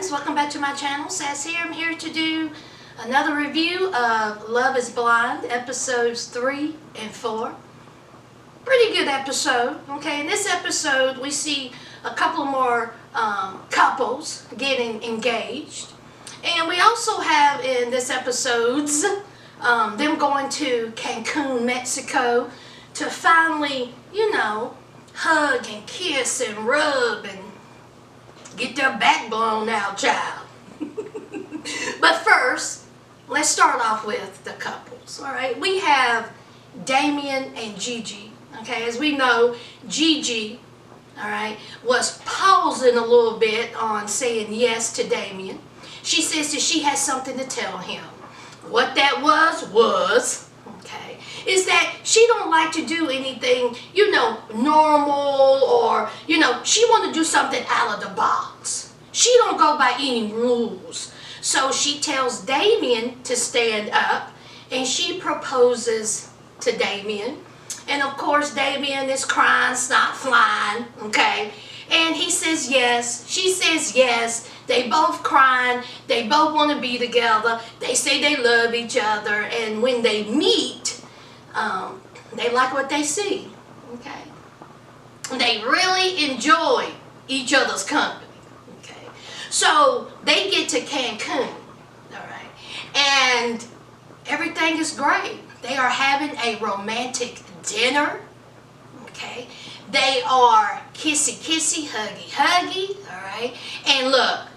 friends, welcome back to my channel. Sass here. I'm here to do another review of Love is Blind episodes 3 and 4. Pretty good episode. Okay, in this episode we see a couple more couples getting engaged, and we also have in this episodes them going to Cancun, Mexico to finally, hug and kiss and rub and get their back blown out, child. But first, let's start off with the couples, alright? We have Damien and Gigi. Okay, as we know, Gigi, alright, was pausing a little bit on saying yes to Damien. She says that she has something to tell him. What that was, okay, is that she don't like to do anything, normal, or, she want to do something out of the box. She don't go by any rules. So she tells Damien to stand up, and she proposes to Damien. And of course, Damien is crying, snot flying, okay? And he says yes, she says yes. They both crying, they both want to be together. They say they love each other, and when they meet, they like what they see, okay? They really enjoy each other's company, okay? So they get to Cancun, all right? And everything is great. They are having a romantic dinner, okay? They are kissy-kissy, huggy-huggy, all right? And look,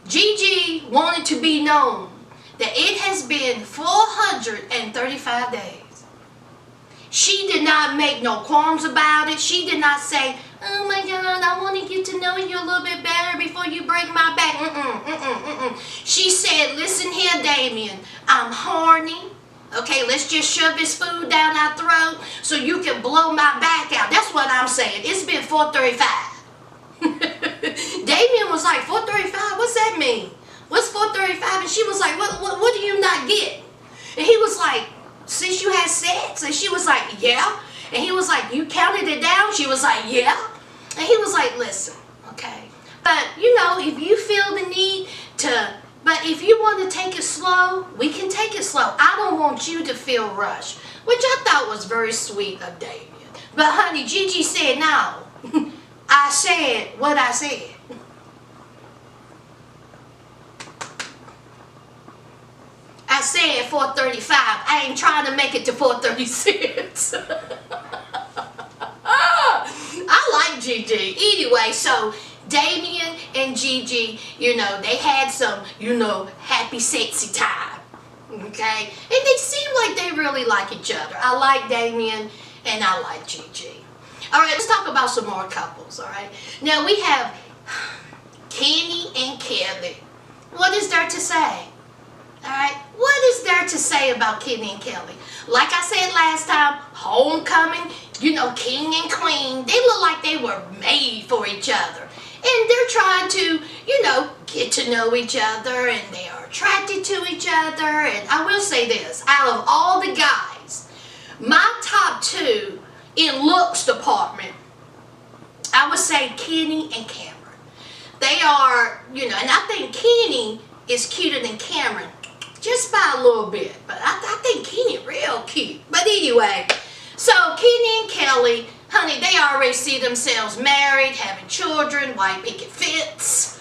Gigi wanted to be known that it has been 435 days. She did not make no qualms about it. She did not say, oh my God, I want to get to know you a little bit better before you break my back. She said, listen here, Damien, I'm horny. Okay, let's just shove this food down our throat so you can blow my back out. That's what I'm saying. It's been 435. Damien was like, 435? What's that mean? What's 435? And she was like, what do you not get? And he was like, since you had sex? And she was like, yeah. And he was like, you counted it down? She was like, yeah. And he was like, listen, okay. But, if you feel the need to... But if you want to take it slow, we can take it slow. I don't want you to feel rushed, which I thought was very sweet of Damien. But honey, Gigi said, no, I said what I said. I said 435. I ain't trying to make it to 436. I like Gigi. Anyway, so... Damien and Gigi, they had some, happy, sexy time, okay? And they seem like they really like each other. I like Damien and I like Gigi. All right, let's talk about some more couples, all right? Now, we have Kenny and Kelly. What is there to say? All right, what is there to say about Kenny and Kelly? Like I said last time, homecoming, king and queen, they look like they were made for each other. And they're trying to, get to know each other, and they are attracted to each other. And I will say this, out of all the guys, my top two in looks department, I would say Kenny and Cameron. They are, and I think Kenny is cuter than Cameron, just by a little bit. But I think Kenny real cute. But anyway, so Kenny and Kelly, honey, they already see themselves married, having children, white picket fence,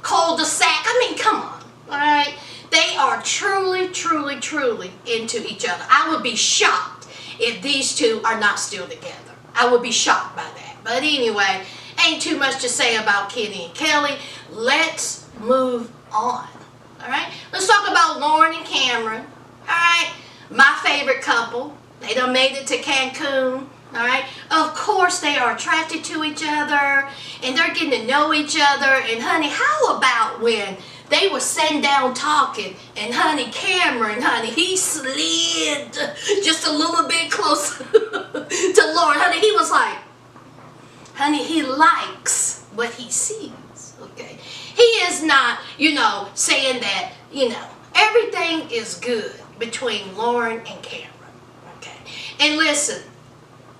cul-de-sac. I mean, come on, all right? They are truly, truly, truly into each other. I would be shocked if these two are not still together. I would be shocked by that. But anyway, ain't too much to say about Kenny and Kelly. Let's move on, all right? Let's talk about Lauren and Cameron, all right? My favorite couple. They done made it to Cancun, alright? Of course they are attracted to each other, and they're getting to know each other. And honey, how about when they were sitting down talking, and honey, Cameron, honey, he slid just a little bit closer to Lauren. Honey, he was like, honey, he likes what he sees, okay? He is not, saying that, everything is good between Lauren and Cameron. And listen,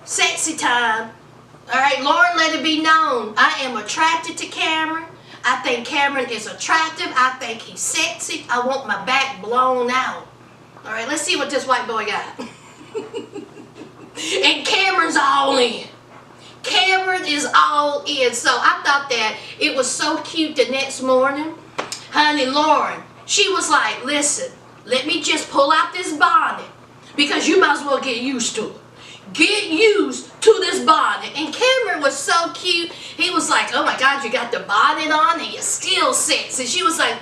sexy time. All right, Lauren, let it be known. I am attracted to Cameron. I think Cameron is attractive. I think he's sexy. I want my back blown out. All right, let's see what this white boy got. And Cameron's all in. Cameron is all in. So I thought that it was so cute the next morning. Honey, Lauren, she was like, listen, let me just pull out this bonnet because you might as well get used to it. Get used to this bonnet. And Cameron was so cute. He was like, oh my God, you got the bonnet on and you're still sexy. She was like,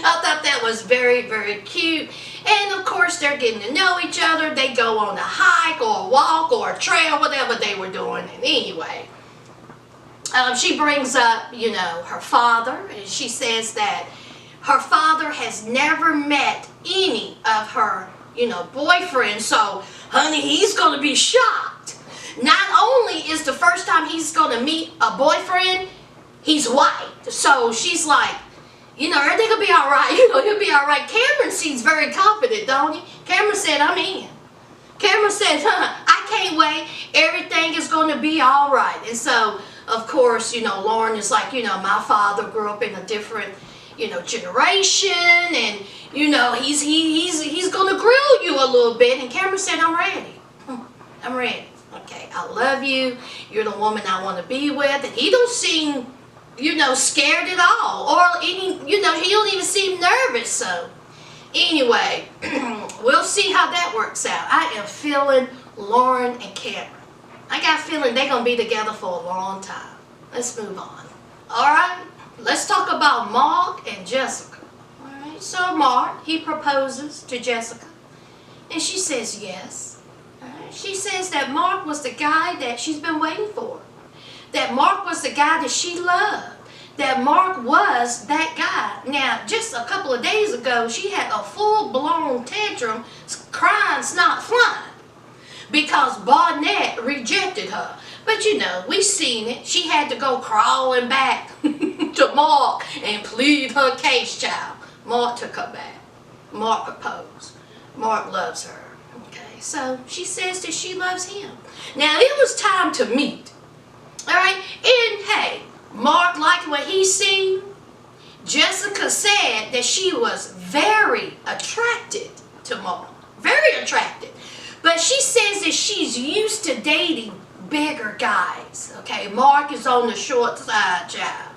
I thought that was very, very cute. And of course, they're getting to know each other. They go on a hike or a walk or a trail, whatever they were doing. And anyway, she brings up, you know, her father. And she says that her father has never met any of her, you know, boyfriends. So, honey, he's going to be shocked. Not only is the first time he's going to meet a boyfriend, he's white. So she's like, you know, everything will be all right. You know, he'll be all right. Cameron seems very confident, don't he? Cameron said, I'm in. Cameron said, I can't wait. Everything is going to be all right. And so, of course, you know, Lauren is like, you know, my father grew up in a different, you know, generation. And, you know, he's going to grill you a little bit. And Cameron said, I'm ready. I'm ready. Okay, I love you. You're the woman I want to be with. And he don't seem, you know, scared at all, or any, you know, he don't even seem nervous. So anyway, we'll see how that works out. I am feeling Lauren and Cameron. I got a feeling they're gonna be together for a long time. Let's move on. All right, let's talk about Mark and Jessica. All right, so Mark, he proposes to Jessica, and she says yes. All right, she says that Mark was the guy that she's been waiting for. That Mark was the guy that she loved. That Mark was that guy. Now, just a couple of days ago, she had a full-blown tantrum, crying, snot flying, because Barnett rejected her. But you know, we seen it. She had to go crawling back to Mark and plead her case, child. Mark took her back. Mark proposed. Mark loves her. Okay, so she says that she loves him. Now, it was time to meet. All right, and hey, Mark liked what he seen. Jessica said that she was very attracted to Mark. Very attracted. But she says that she's used to dating bigger guys. Okay, Mark is on the short side, child.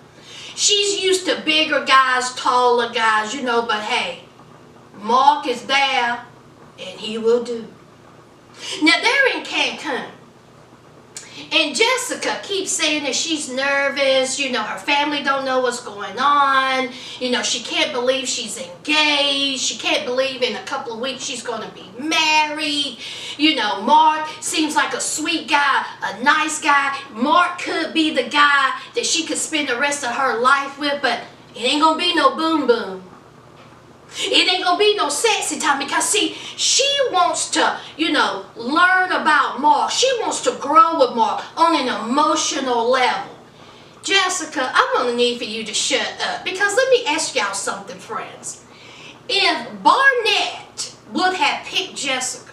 She's used to bigger guys, taller guys, you know, but hey, Mark is there and he will do. Now, they're in Cancun. And Jessica keeps saying that she's nervous, you know, her family don't know what's going on, you know, she can't believe she's engaged, she can't believe in a couple of weeks she's going to be married, you know, Mark seems like a sweet guy, a nice guy. Mark could be the guy that she could spend the rest of her life with, but it ain't going to be no boom boom. It ain't gonna be no sexy time because, see, she wants to, you know, learn about Mark. She wants to grow with Mark on an emotional level. Jessica, I'm gonna need for you to shut up because let me ask y'all something, friends. If Barnett would have picked Jessica,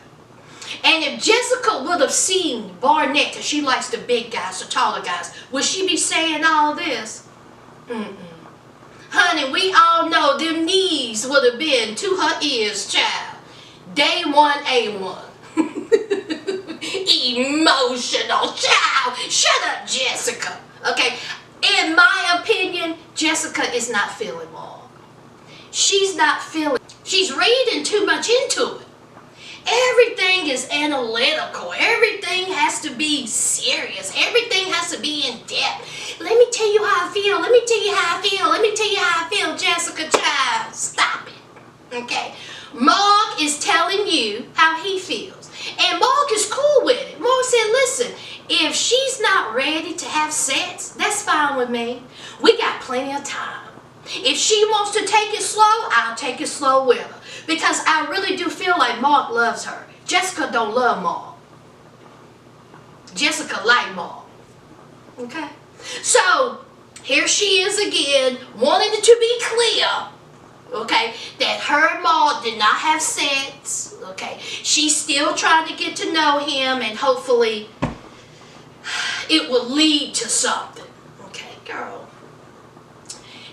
and if Jessica would have seen Barnett, because she likes the big guys, the taller guys, would she be saying all this? Honey, we all know them knees would have been to her ears, child. Day one, A1. Emotional, child. Shut up, Jessica. Okay, in my opinion, Jessica is not feeling Mark. She's not feeling. She's reading too much into it. Everything is analytical. Everything has to be serious. Everything has to be in depth. Let me tell you how I feel. Let me tell you how I feel. Let me tell you how I feel, Jessica, child. Stop it. Okay? Mark is telling you how he feels. And Mark is cool with it. Mark said, listen, if she's not ready to have sex, that's fine with me. We got plenty of time. If she wants to take it slow, I'll take it slow with her. Because I really do feel like Mark loves her. Jessica don't love Mark. Jessica like Mark. Okay? So, here she is again, wanting it to be clear, okay, that her and Mark did not have sex, okay? She's still trying to get to know him, and hopefully it will lead to something. Okay, girl.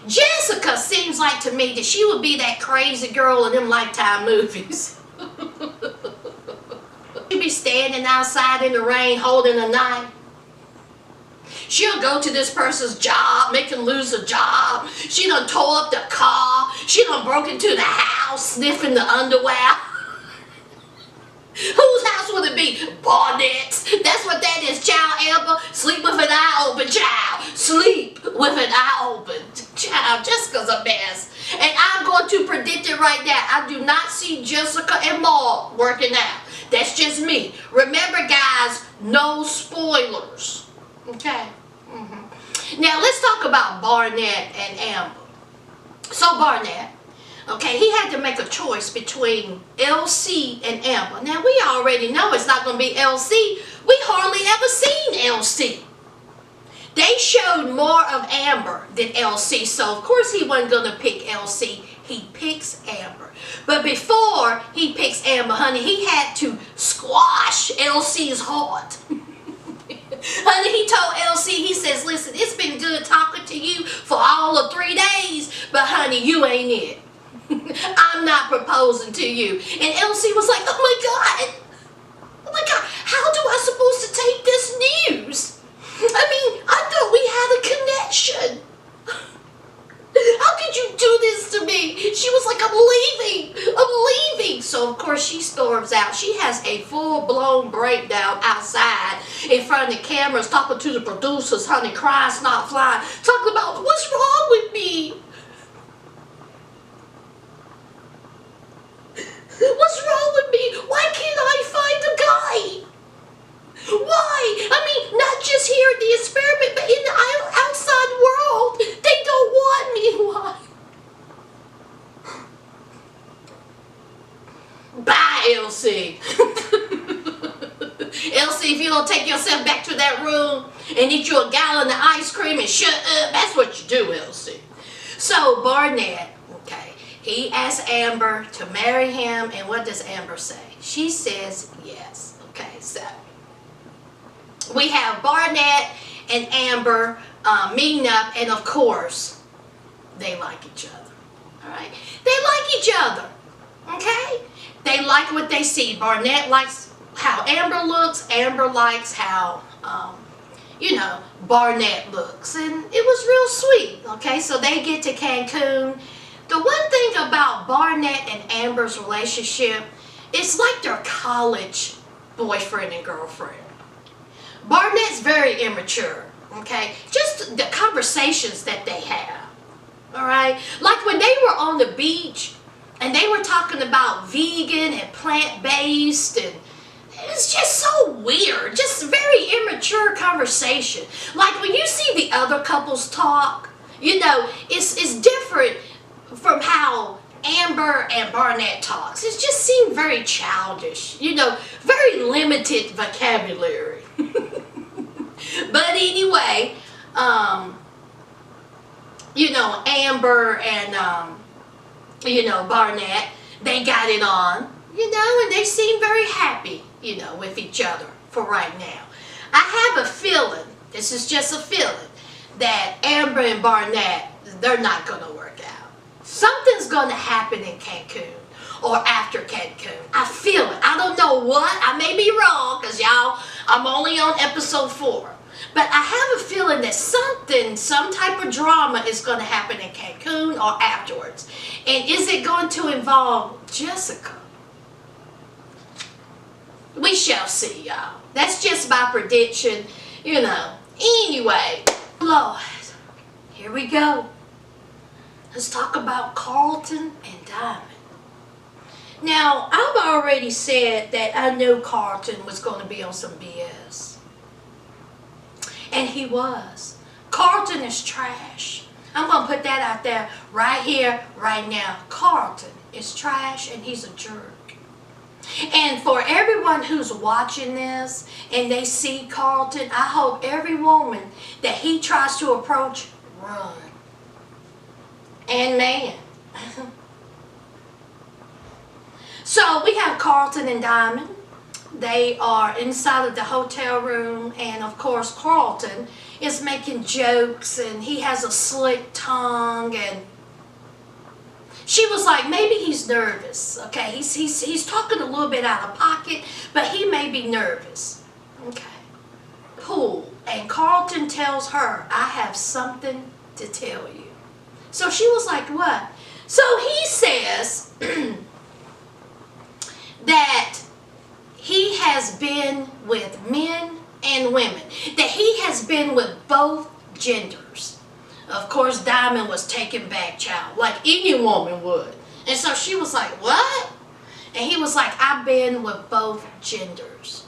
Jessica seems like to me that she would be that crazy girl in them Lifetime movies. She'd be standing outside in the rain holding a knife. She'll go to this person's job, make him lose a job. She done tore up the car. She done broke into the house, sniffing the underwear. Whose house would it be? Barnett's. That's what that is, child, Amber. Sleep with an eye open, child. Sleep with an eye open, child. Jessica's a mess. And I'm going to predict it right now. I do not see Jessica and Maud working out. That's just me. Remember, guys, no spoilers. Okay? Now, let's talk about Barnett and Amber. So, Barnett, okay, he had to make a choice between LC and Amber. Now, we already know it's not going to be LC. We hardly ever seen LC. They showed more of Amber than LC, so of course he wasn't going to pick LC. He picks Amber. But before he picks Amber, honey, he had to squash LC's heart. Honey, he told LC, he says, listen, it's been good talking to you for all of 3 days, but honey, you ain't it. I'm not proposing to you. And LC was like, oh my God, how do I supposed to take this news? I mean, I thought we had a connection. How could you do this to me? She was like, I'm leaving. So of course she storms out. She has a full-blown breakdown outside in front of the cameras, talking to the producers, honey, crying, snot flying, talking about what's wrong with me. What's wrong with me? Why can't I find a guy? Why? I mean, not just here at the experiment, but in the outside world. They don't want me. Why? Bye, Elsie. Elsie, if you don't take yourself back to that room and eat you a gallon of ice cream and shut up, that's what you do, Elsie. So, Barnett, okay, he asks Amber to marry him, and what does Amber say? She says yes. Okay, so we have Barnett and Amber meeting up, and of course, they like each other. All right? They like each other. Okay? They like what they see. Barnett likes how Amber looks. Amber likes how, Barnett looks. And it was real sweet. Okay? So they get to Cancun. The one thing about Barnett and Amber's relationship, it's like their college boyfriend and girlfriend. Barnett's very immature, okay? Just the conversations that they have, all right? Like when they were on the beach and they were talking about vegan and plant-based, and it's just so weird, just very immature conversation. Like when you see the other couples talk, it's different from how Amber and Barnett talks. It just seemed very childish, very limited vocabulary. But anyway, Amber and, Barnett, they got it on, and they seem very happy, with each other for right now. I have a feeling, this is just a feeling, that Amber and Barnett, they're not going to work out. Something's going to happen in Cancun or after Cancun. I feel it. I don't know what. I may be wrong because y'all, I'm only on episode 4. But I have a feeling that some type of drama is going to happen in Cancun or afterwards. And is it going to involve Jessica? We shall see, y'all. That's just my prediction, Anyway, Lord, here we go. Let's talk about Carlton and Diamond. Now, I've already said that I knew Carlton was going to be on some BS. And he was. Carlton is trash. I'm going to put that out there right here, right now. Carlton is trash and he's a jerk. And for everyone who's watching this and they see Carlton, I hope every woman that he tries to approach, run. And man. So we have Carlton and Diamond. they are inside of the hotel room, and of course Carlton is making jokes, and he has a slick tongue, and she was like, maybe he's nervous, okay? He's talking a little bit out of pocket, but he may be nervous, okay? Pool, and Carlton tells her, I have something to tell you. So she was like, what? So he says that he has been with men and women, that he has been with both genders. Of course, Diamond was taken back, child, like any woman would. And so she was like, what? And he was like, I've been with both genders.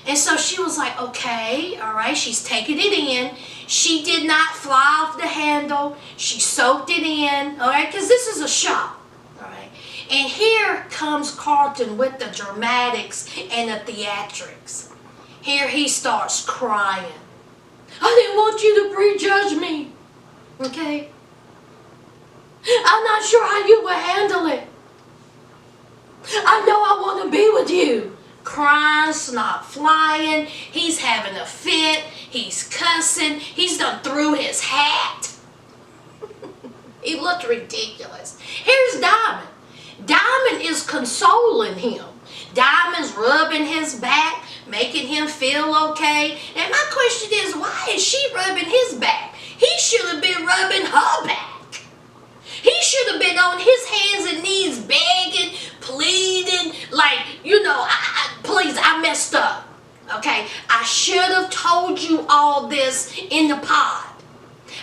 And so she was like, okay, all right, she's taking it in. She did not fly off the handle. She soaked it in, all right, because this is a shock, all right. And here comes Carlton with the dramatics and the theatrics. Here he starts crying. I didn't want you to prejudge me, okay? I'm not sure how you will handle it. I know I want to be with you. Crying, snot flying, he's having a fit, he's cussing, he's done threw his hat. He looked ridiculous. Here's Diamond. Diamond is consoling him. Diamond's rubbing his back, making him feel okay. And my question is, why is she rubbing his back? He should have been rubbing her back. He should have been on his hands and knees begging, pleading, like, you know, please, I messed up, okay? I should have told you all this in the pod.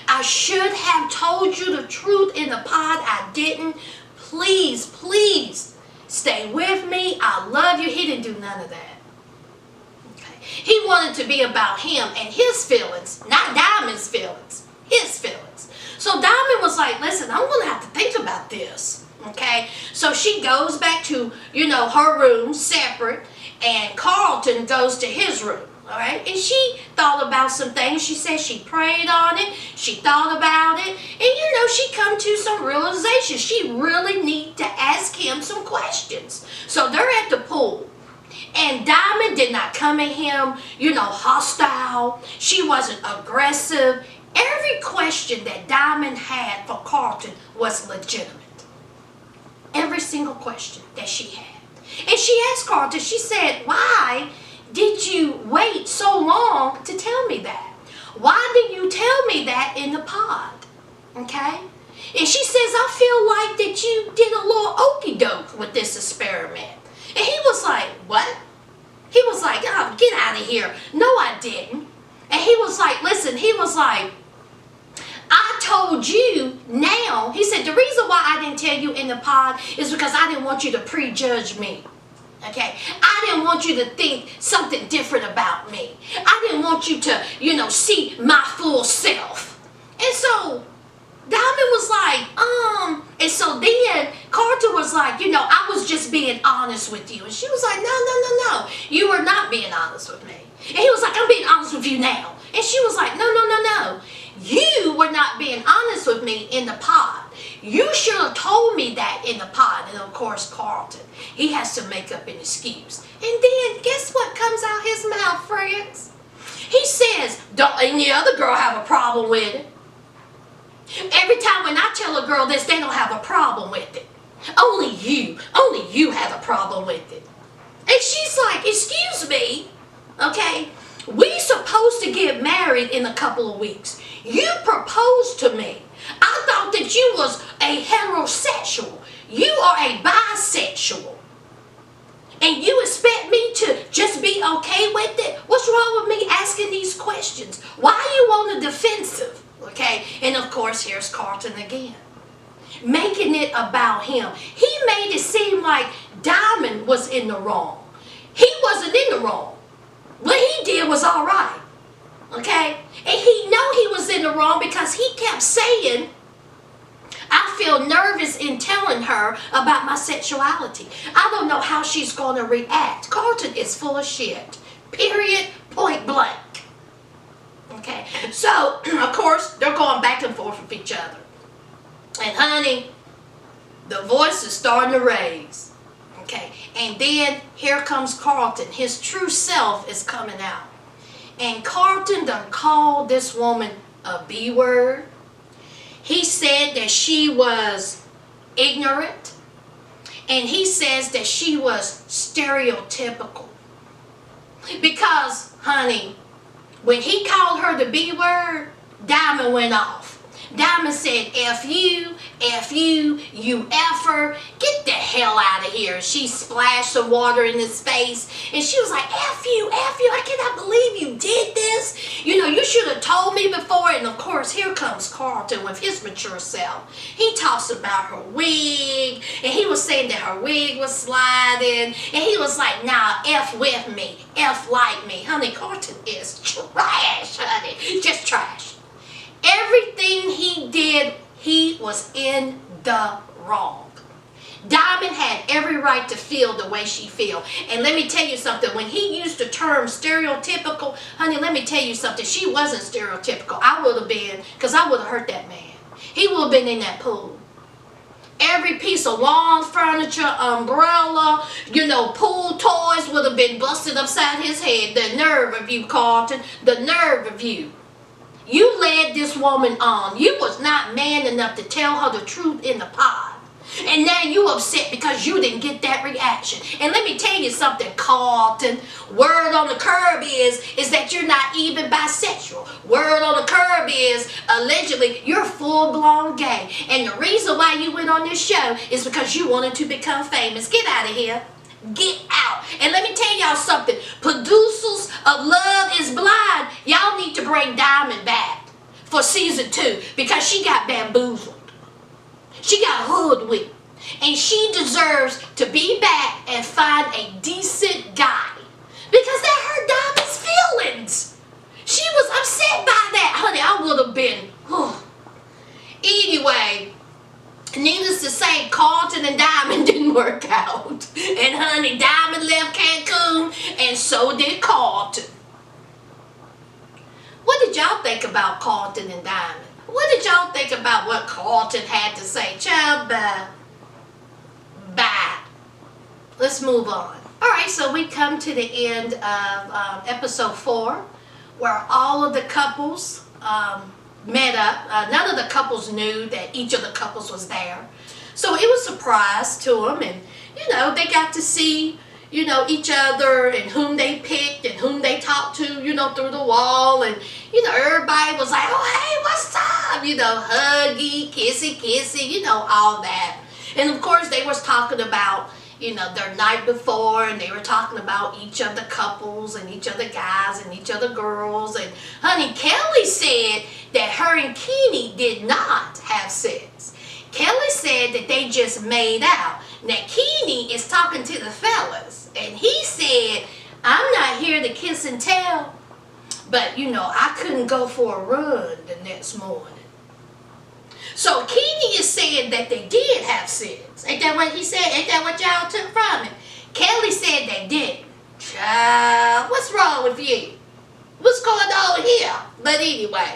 I should have told you the truth in the pod. I didn't. Please, please, stay with me. I love you. He didn't do none of that. Okay. He wanted to be about him and his feelings, not Diamond's feelings, his feelings. So Diamond was like, listen, I'm going to have to think about this, okay? So she goes back to, you know, her room separate, and Carlton goes to his room, all right? And she thought about some things. She said she prayed on it. She thought about it. And, you know, she come to some realization. She really need to ask him some questions. So they're at the pool. And Diamond did not come at him, you know, hostile. She wasn't aggressive. Every question that Diamond had for Carlton was legitimate. Every single question that she had. And she asked Carlton, she said, why did you wait so long to tell me that? Why didn't you tell me that in the pod? Okay? And she says, I feel like that you did a little okey-doke with this experiment. And he was like, what? He was like, oh, get out of here. No, I didn't. And he was like, listen, he was like, I told you now. He said, the reason why I didn't tell you in the pod is because I didn't want you to prejudge me. Okay? I didn't want you to think something different about me. I didn't want you to, you know, see my full self. And so Diamond was like, and so then Carlton was like, you know, I was just being honest with you. And she was like, no, you were not being honest with me. And he was like, I'm being honest with you now. And she was like, no. You were not being honest with me in the pod. You should have told me that in the pod. And of course, Carlton, he has to make up an excuse. And then guess what comes out his mouth, friends? He says, don't any other girl have a problem with it? Every time when I tell a girl this, they don't have a problem with it. Only you have a problem with it. And she's like, excuse me, okay? We supposed to get married in a couple of weeks. You proposed to me. I thought that you was a heterosexual. You are a bisexual. And you expect me to just be okay with it? What's wrong with me asking these questions? Why are you on the defensive? Okay, and of course, here's Carlton again. Making it about him. He made it seem like Diamond was in the wrong. He wasn't in the wrong. What he did was all right. Okay? And he know he was in the wrong because he kept saying, I feel nervous in telling her about my sexuality. I don't know how she's going to react. Carlton is full of shit. Period. Point blank. Okay? So, of course, they're going back and forth with each other. And honey, the voice is starting to raise. Okay, and then here comes Carlton. His true self is coming out. And Carlton done called this woman a B word. He said that she was ignorant. And he says that she was stereotypical. Because, honey, when he called her the B word, Diamond went off. Diamond said, F you, you effer, get the hell out of here. She splashed some water in his face, and she was like, F you, I cannot believe you did this. You know, you should have told me before. And of course, here comes Carlton with his mature self. He talks about her wig, and he was saying that her wig was sliding, and he was like, nah, F with me, F like me. Honey, Carlton is trash, honey, just trash. Everything he did, he was in the wrong. Diamond had every right to feel the way she feel. And let me tell you something. When he used the term stereotypical, honey, let me tell you something. She wasn't stereotypical. I would have been, because I would have hurt that man. He would have been in that pool. Every piece of lawn furniture, umbrella, you know, pool toys would have been busted upside his head. The nerve of you, Carlton. The nerve of you. You led this woman on. You was not man enough to tell her the truth in the pod. And now you upset because you didn't get that reaction. And let me tell you something, Carlton. Word on the curb is that you're not even bisexual. Word on the curb is, allegedly, you're full-blown gay. And the reason why you went on this show is because you wanted to become famous. Get out of here. Get out. And let me tell y'all something. Producers of Love is Blind, y'all need to bring Diamond back for season 2 because she got bamboozled. She got hoodwinked. And she deserves to be back and find a decent guy because that hurt Diamond's feelings. She was upset by that. Honey, I would have been. Anyway, needless to say, Carlton and Diamond didn't work out. And honey, Diamond left Cancun, and so did Carlton. What did y'all think about Carlton and Diamond? What did y'all think about what Carlton had to say? Child, bye. Bye. Let's move on. Alright, so we come to the end of episode 4, where all of the couples met up. None of the couples knew that each of the couples was there. So it was a surprise to them, and, you know, they got to see, you know, each other and whom they picked and whom they talked to, you know, through the wall. And, you know, everybody was like, oh, hey, what's up? You know, huggy, kissy, you know, all that. And, of course, they was talking about, you know, their night before, and they were talking about each of the couples and each of the guys and each of the girls. And, honey, Kelly said that her and Kenny did not have sex. Kelly said that they just made out. Now, Kenny is talking to the fellas, and he said, I'm not here to kiss and tell, but, you know, I couldn't go for a run the next morning. So, Kenny is saying that they did have sex. Ain't that what he said? Ain't that what y'all took from it? Kelly said they didn't. Child, what's wrong with you? What's going on here? But anyway,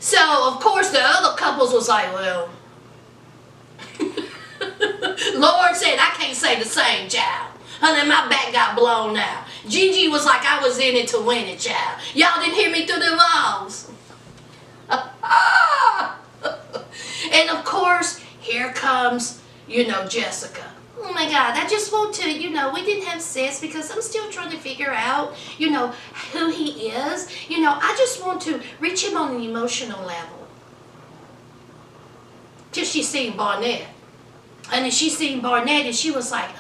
so, of course, the other couples was like, well, Lord said, I can't say the same, child. Honey, my back got blown out. Gigi was like, I was in it to win it, child. Y'all didn't hear me through the walls. And of course, here comes, you know, Jessica. Oh my God, I just want to, you know, we didn't have sex because I'm still trying to figure out, you know, who he is. You know, I just want to reach him on an emotional level. Till she seen Barnett. And then she seen Barnett and she was like,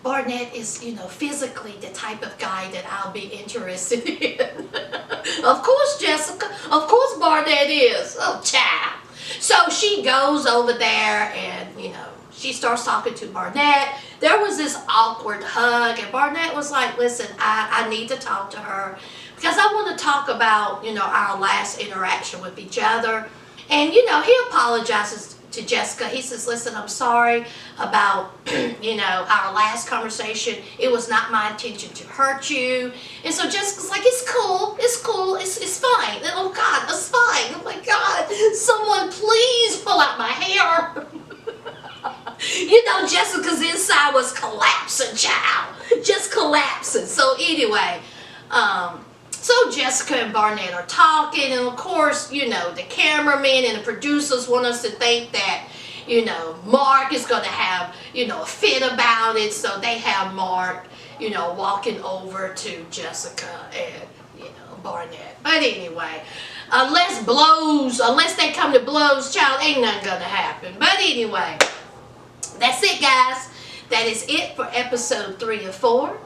Barnett is, you know, physically the type of guy that I'll be interested in. Of course, Jessica. Of course Barnett is. Oh, child. So she goes over there and, you know, she starts talking to Barnett. There was this awkward hug, and Barnett was like, listen, I need to talk to her because I want to talk about, you know, our last interaction with each other. And, you know, he apologizes to Jessica. He says, listen, I'm sorry about, you know, our last conversation. It was not my intention to hurt you. And so Jessica's like, it's cool, it's fine. And, oh God, it's fine. Oh my God, someone please pull out my hair. You know, Jessica's inside was collapsing, child. Just collapsing. So anyway, so Jessica and Barnett are talking, and of course, you know, the cameraman and the producers want us to think that, you know, Mark is going to have, you know, a fit about it, so they have Mark, you know, walking over to Jessica and, you know, Barnett. But anyway, unless they come to blows, child, ain't nothing going to happen. But anyway, that's it, guys. That is it for episode 3 and 4.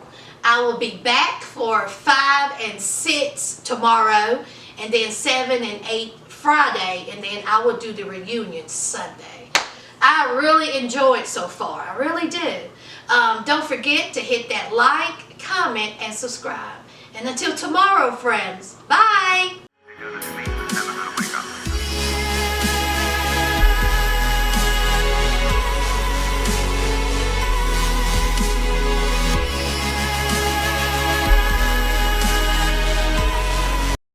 I will be back for 5 and 6 tomorrow, and then 7 and 8 Friday, and then I will do the reunion Sunday. I really enjoyed so far. I really did. Don't forget to hit that like, comment, and subscribe. And until tomorrow, friends, bye!